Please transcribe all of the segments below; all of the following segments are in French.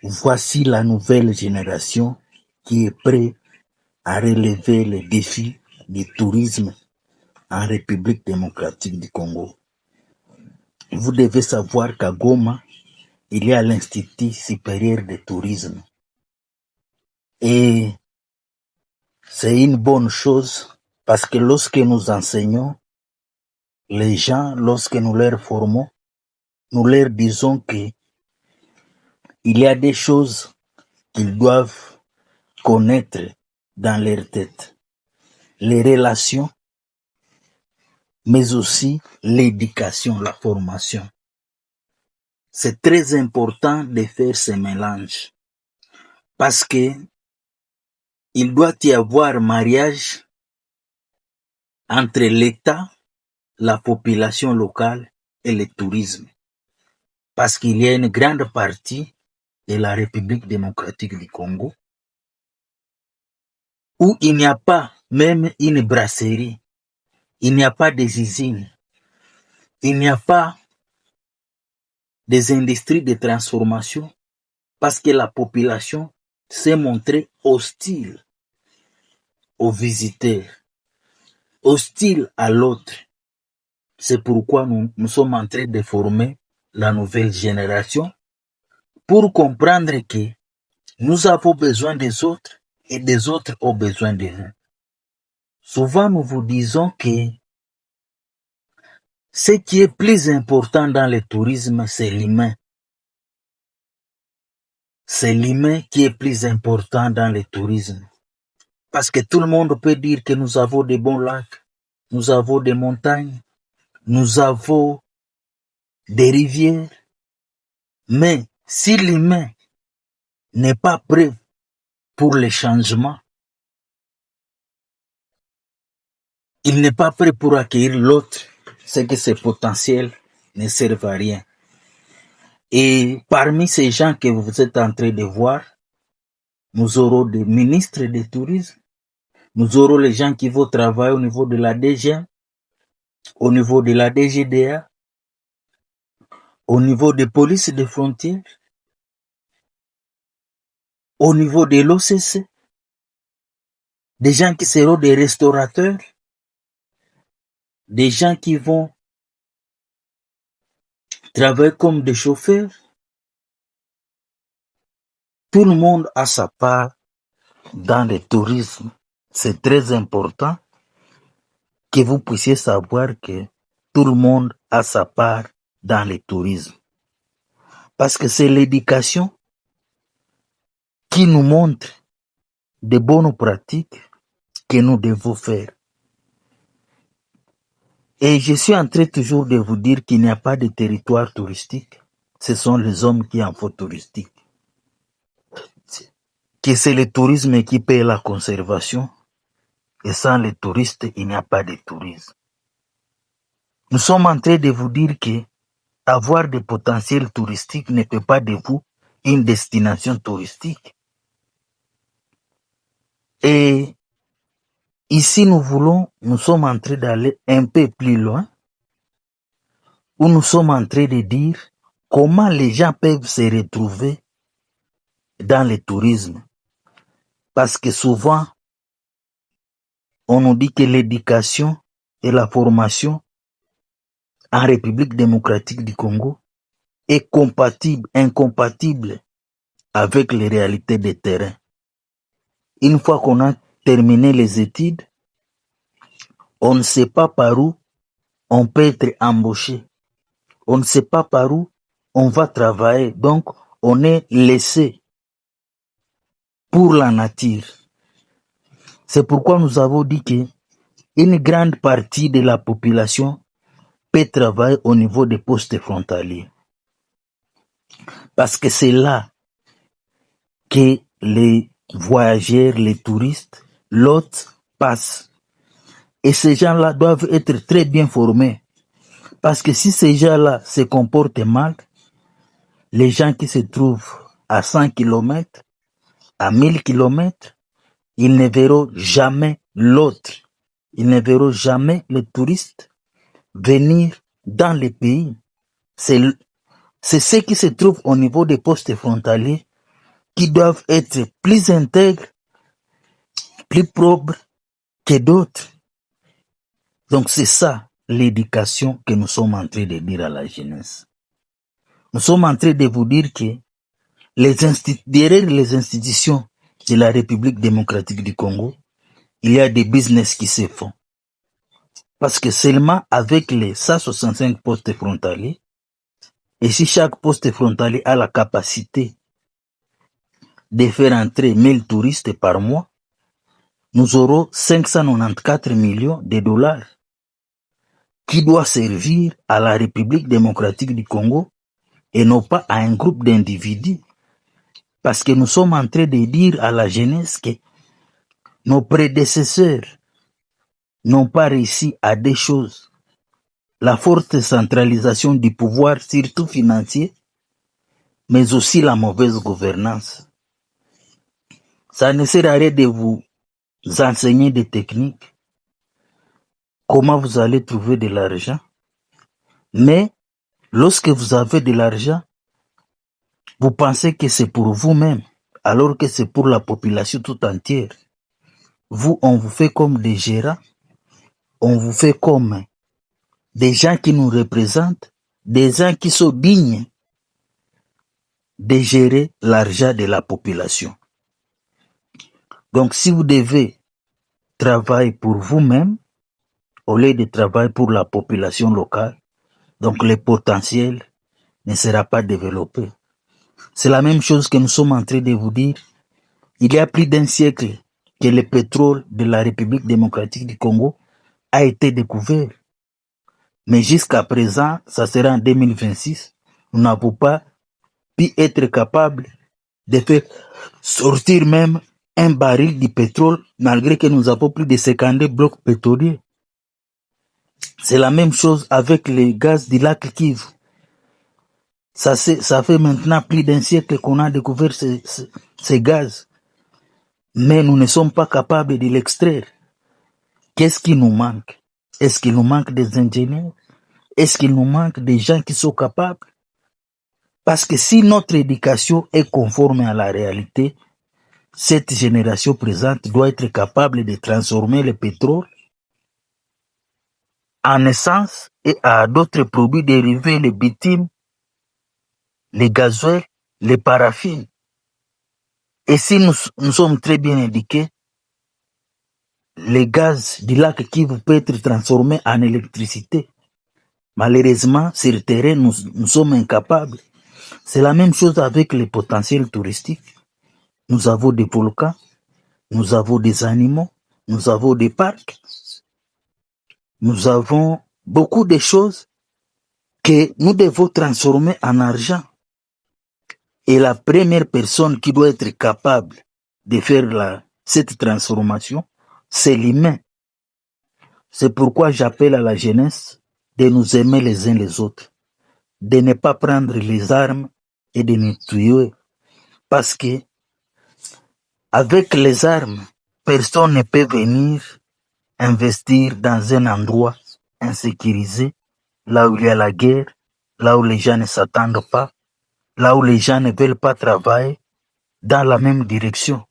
Voici la nouvelle génération qui est prête à relever les défis du tourisme en République démocratique du Congo. Vous devez savoir qu'à Goma, il y a l'Institut supérieur de tourisme. Et c'est une bonne chose parce que lorsque nous enseignons, les gens, lorsque nous leur formons, nous leur disons que il y a des choses qu'ils doivent connaître dans leur tête. Les relations, mais aussi l'éducation, la formation. C'est très important de faire ce mélange parce que il doit y avoir mariage entre l'État, la population locale et le tourisme. Parce qu'il y a une grande partie de la République démocratique du Congo où il n'y a pas même une brasserie, il n'y a pas des usines, il n'y a pas des industries de transformation parce que la population s'est montrée hostile aux visiteurs, hostile à l'autre. C'est pourquoi nous sommes en train de former la nouvelle génération pour comprendre que nous avons besoin des autres et des autres ont besoin de nous. Souvent, nous vous disons que ce qui est plus important dans le tourisme, c'est l'humain. C'est l'humain qui est plus important dans le tourisme. Parce que tout le monde peut dire que nous avons des bons lacs, nous avons des montagnes, nous avons des rivières. Mais si l'humain n'est pas prêt pour les changements, il n'est pas prêt pour accueillir l'autre, c'est que ses potentiels ne servent à rien. Et parmi ces gens que vous êtes en train de voir, nous aurons des ministres du tourisme, nous aurons les gens qui vont travailler au niveau de la DGA, au niveau de la DGDA, au niveau des polices des frontières, au niveau de l'OCC, des gens qui seront des restaurateurs, des gens qui vont travailler comme des chauffeurs. Tout le monde a sa part dans le tourisme. C'est très important que vous puissiez savoir que tout le monde a sa part dans le tourisme. Parce que c'est l'éducation qui nous montre de bonnes pratiques que nous devons faire. Et je suis en train toujours de vous dire qu'il n'y a pas de territoire touristique. Ce sont les hommes qui en font touristique. Que c'est le tourisme qui paye la conservation. Et sans les touristes, il n'y a pas de tourisme. Nous sommes en train de vous dire que avoir des potentiels touristiques ne fait pas de vous une destination touristique. Et ici, nous sommes en train d'aller un peu plus loin, où nous sommes en train de dire comment les gens peuvent se retrouver dans le tourisme. Parce que souvent, on nous dit que l'éducation et la formation en République démocratique du Congo est incompatible avec les réalités des terrains. Une fois qu'on a terminé les études, on ne sait pas par où on peut être embauché. On ne sait pas par où on va travailler. Donc, on est laissé pour la nature. C'est pourquoi nous avons dit que une grande partie de la population peut travailler au niveau des postes frontaliers. Parce que c'est là que les voyageurs, les touristes, l'hôte passent. Et ces gens-là doivent être très bien formés. Parce que si ces gens-là se comportent mal, les gens qui se trouvent à 100 km, à 1000 km, ils ne verront jamais l'autre. Ils ne verront jamais le touriste venir dans le pays. C'est ceux qui se trouvent au niveau des postes frontaliers qui doivent être plus intègres, plus propres que d'autres. Donc c'est ça l'éducation que nous sommes en train de dire à la jeunesse. Nous sommes en train de vous dire que derrière les institutions de la République démocratique du Congo, il y a des business qui se font. Parce que seulement avec les 165 postes frontaliers, et si chaque poste frontalier a la capacité de faire entrer 1000 touristes par mois, nous aurons 594 millions de dollars qui doit servir à la République démocratique du Congo et non pas à un groupe d'individus. Parce que nous sommes en train de dire à la jeunesse que nos prédécesseurs n'ont pas réussi à des choses. La forte centralisation du pouvoir, surtout financier, mais aussi la mauvaise gouvernance. Ça ne sert à rien de vous enseigner des techniques, comment vous allez trouver de l'argent, mais lorsque vous avez de l'argent, vous pensez que c'est pour vous-même, alors que c'est pour la population tout entière. Vous, on vous fait comme des gérants, on vous fait comme des gens qui nous représentent, des gens qui sont dignes de gérer l'argent de la population. Donc, si vous devez travailler pour vous-même, au lieu de travailler pour la population locale, donc le potentiel ne sera pas développé. C'est la même chose que nous sommes en train de vous dire. Il y a plus d'un siècle que le pétrole de la République démocratique du Congo a été découvert. Mais jusqu'à présent, ça sera en 2026, nous n'avons pas pu être capables de faire sortir même un baril de pétrole, malgré que nous avons plus de 52 blocs pétroliers. C'est la même chose avec les gaz du lac Kivu. Ça fait maintenant plus d'un siècle qu'on a découvert ces gaz. Mais nous ne sommes pas capables de l'extraire. Qu'est-ce qui nous manque? Est-ce qu'il nous manque des ingénieurs? Est-ce qu'il nous manque des gens qui sont capables? Parce que si notre éducation est conforme à la réalité, cette génération présente doit être capable de transformer le pétrole en essence et à d'autres produits dérivés, les bitumes, les gasoils, les paraffines. Et si nous sommes très bien indiqués, les gaz du lac Kivu peut être transformé en électricité. Malheureusement, sur le terrain, nous sommes incapables. C'est la même chose avec les potentiels touristiques. Nous avons des volcans, nous avons des animaux, nous avons des parcs, nous avons beaucoup de choses que nous devons transformer en argent. Et la première personne qui doit être capable de faire cette transformation, c'est l'humain. C'est pourquoi j'appelle à la jeunesse de nous aimer les uns les autres, de ne pas prendre les armes et de nous tuer. Parce que avec les armes, personne ne peut venir investir dans un endroit insécurisé, là où il y a la guerre, là où les gens ne s'attendent pas, là où les gens ne veulent pas travailler dans la même direction.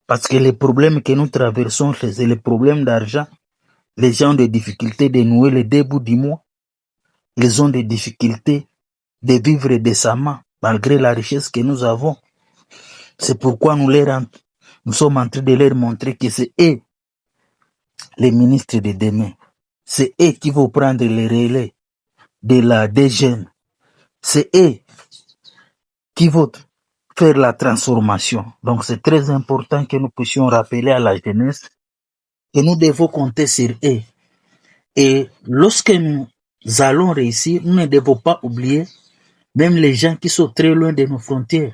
Parce que les problèmes que nous traversons, c'est les problèmes d'argent. Les gens ont des difficultés de nouer les deux bouts du mois. Ils ont des difficultés de vivre décemment, malgré la richesse que nous avons. C'est pourquoi nous sommes en train de leur montrer que c'est eux, les ministres de demain. C'est eux qui vont prendre les relais des jeunes. C'est eux qui vont faire la transformation. Donc c'est très important que nous puissions rappeler à la jeunesse que nous devons compter sur eux. Et lorsque nous allons réussir, nous ne devons pas oublier même les gens qui sont très loin de nos frontières.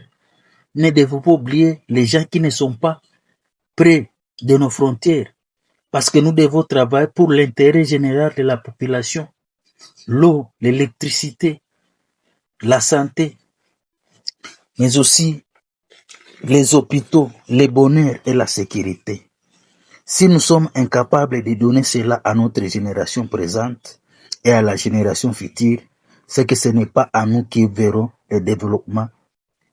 Nous ne devons pas oublier les gens qui ne sont pas près de nos frontières. Parce que nous devons travailler pour l'intérêt général de la population. L'eau, l'électricité, la santé, mais aussi les hôpitaux, les bonheurs et la sécurité. Si nous sommes incapables de donner cela à notre génération présente et à la génération future, c'est que ce n'est pas à nous qui verrons le développement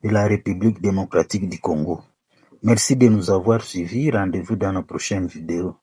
de la République démocratique du Congo. Merci de nous avoir suivis. Rendez-vous dans nos prochaines vidéos.